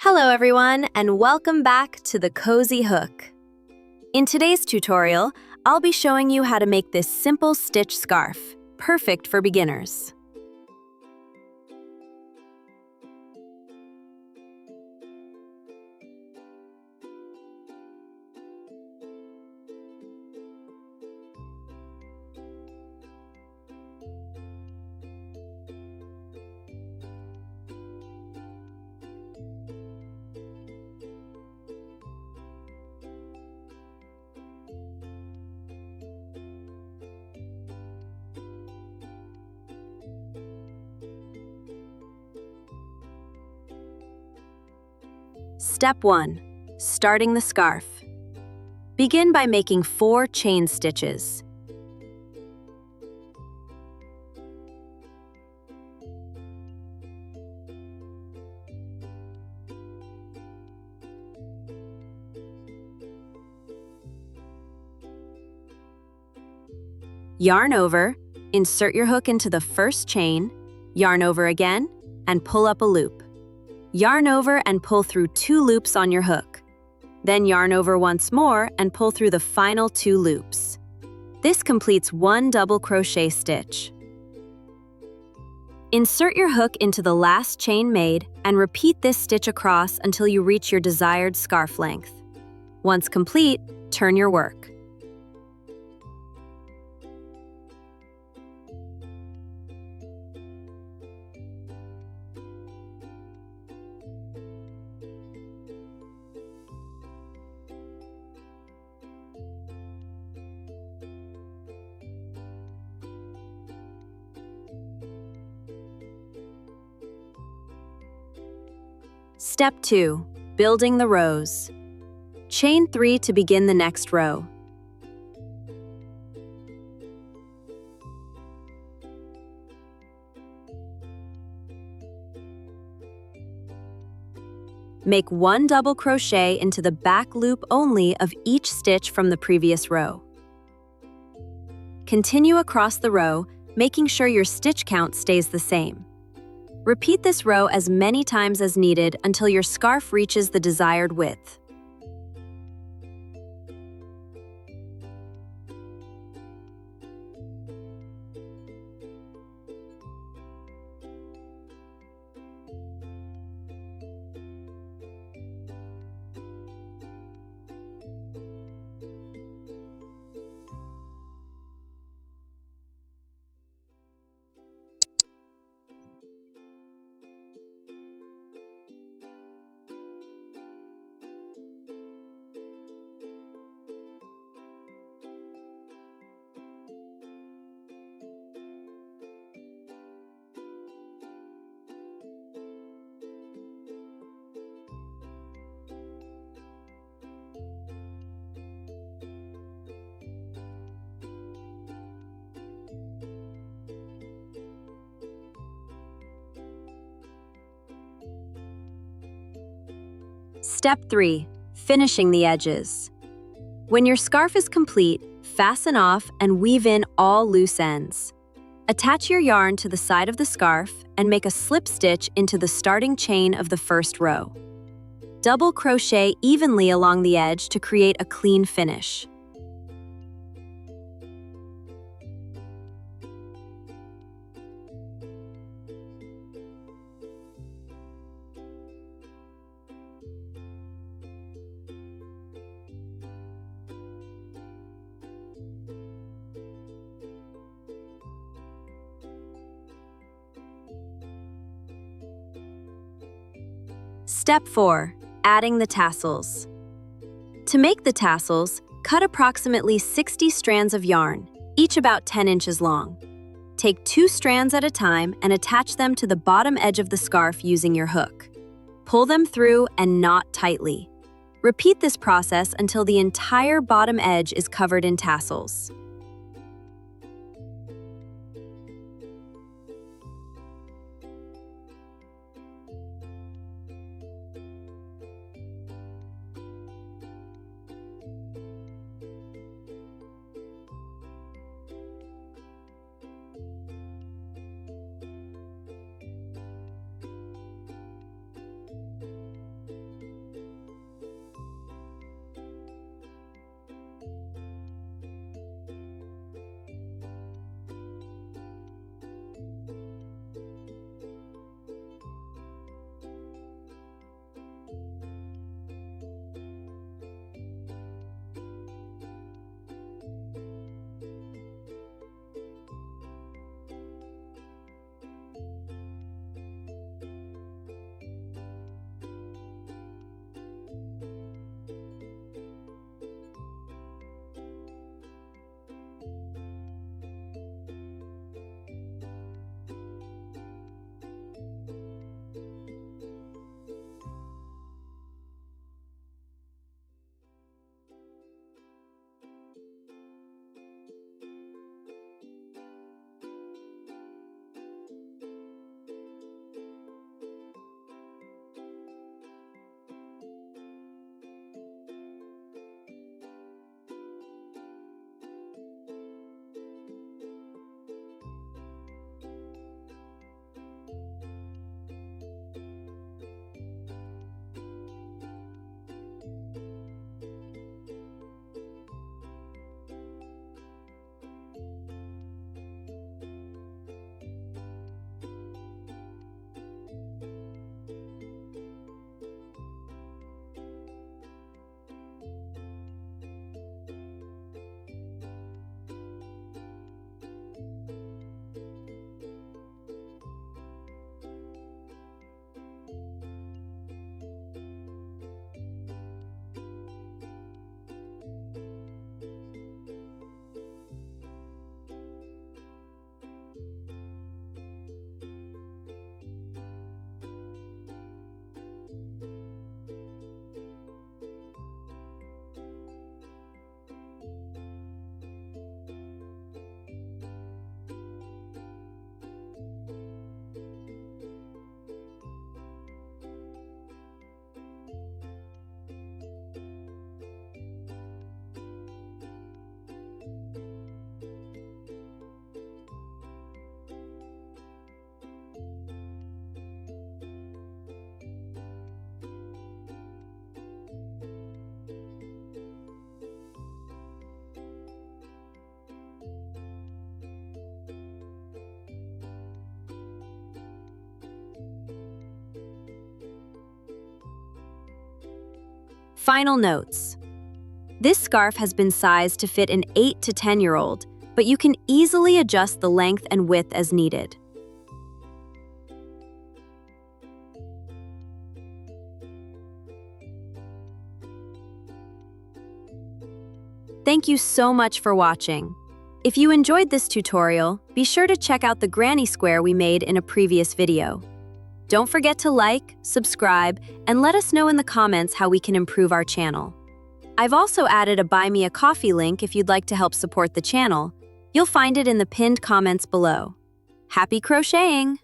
Hello everyone, and welcome back to the Cozy Hook. In today's tutorial, I'll be showing you how to make this simple stitch scarf, perfect for beginners. Step 1. Starting the scarf. Begin by making 4 chain stitches. Yarn over, insert your hook into the first chain, yarn over again, and pull up a loop. Yarn over and pull through 2 loops on your hook. Then yarn over once more and pull through the final 2 loops. This completes 1 double crochet stitch. Insert your hook into the last chain made and repeat this stitch across until you reach your desired scarf length. Once complete, turn your work. Step 2. Building the rows. Chain 3 to begin the next row. Make 1 double crochet into the back loop only of each stitch from the previous row. Continue across the row, making sure your stitch count stays the same. Repeat this row as many times as needed until your scarf reaches the desired width. Step 3. Finishing the edges. When your scarf is complete, fasten off and weave in all loose ends. Attach your yarn to the side of the scarf and make a slip stitch into the starting chain of the first row. Double crochet evenly along the edge to create a clean finish. Step 4. Adding the tassels. To make the tassels, cut approximately 60 strands of yarn, each about 10 inches long. Take 2 strands at a time and attach them to the bottom edge of the scarf using your hook. Pull them through and knot tightly. Repeat this process until the entire bottom edge is covered in tassels. Final notes. This scarf has been sized to fit an 8 to 10-year-old, but you can easily adjust the length and width as needed. Thank you so much for watching. If you enjoyed this tutorial, be sure to check out the granny square we made in a previous video. Don't forget to like, subscribe, and let us know in the comments how we can improve our channel. I've also added a Buy Me a Coffee link if you'd like to help support the channel. You'll find it in the pinned comments below. Happy crocheting!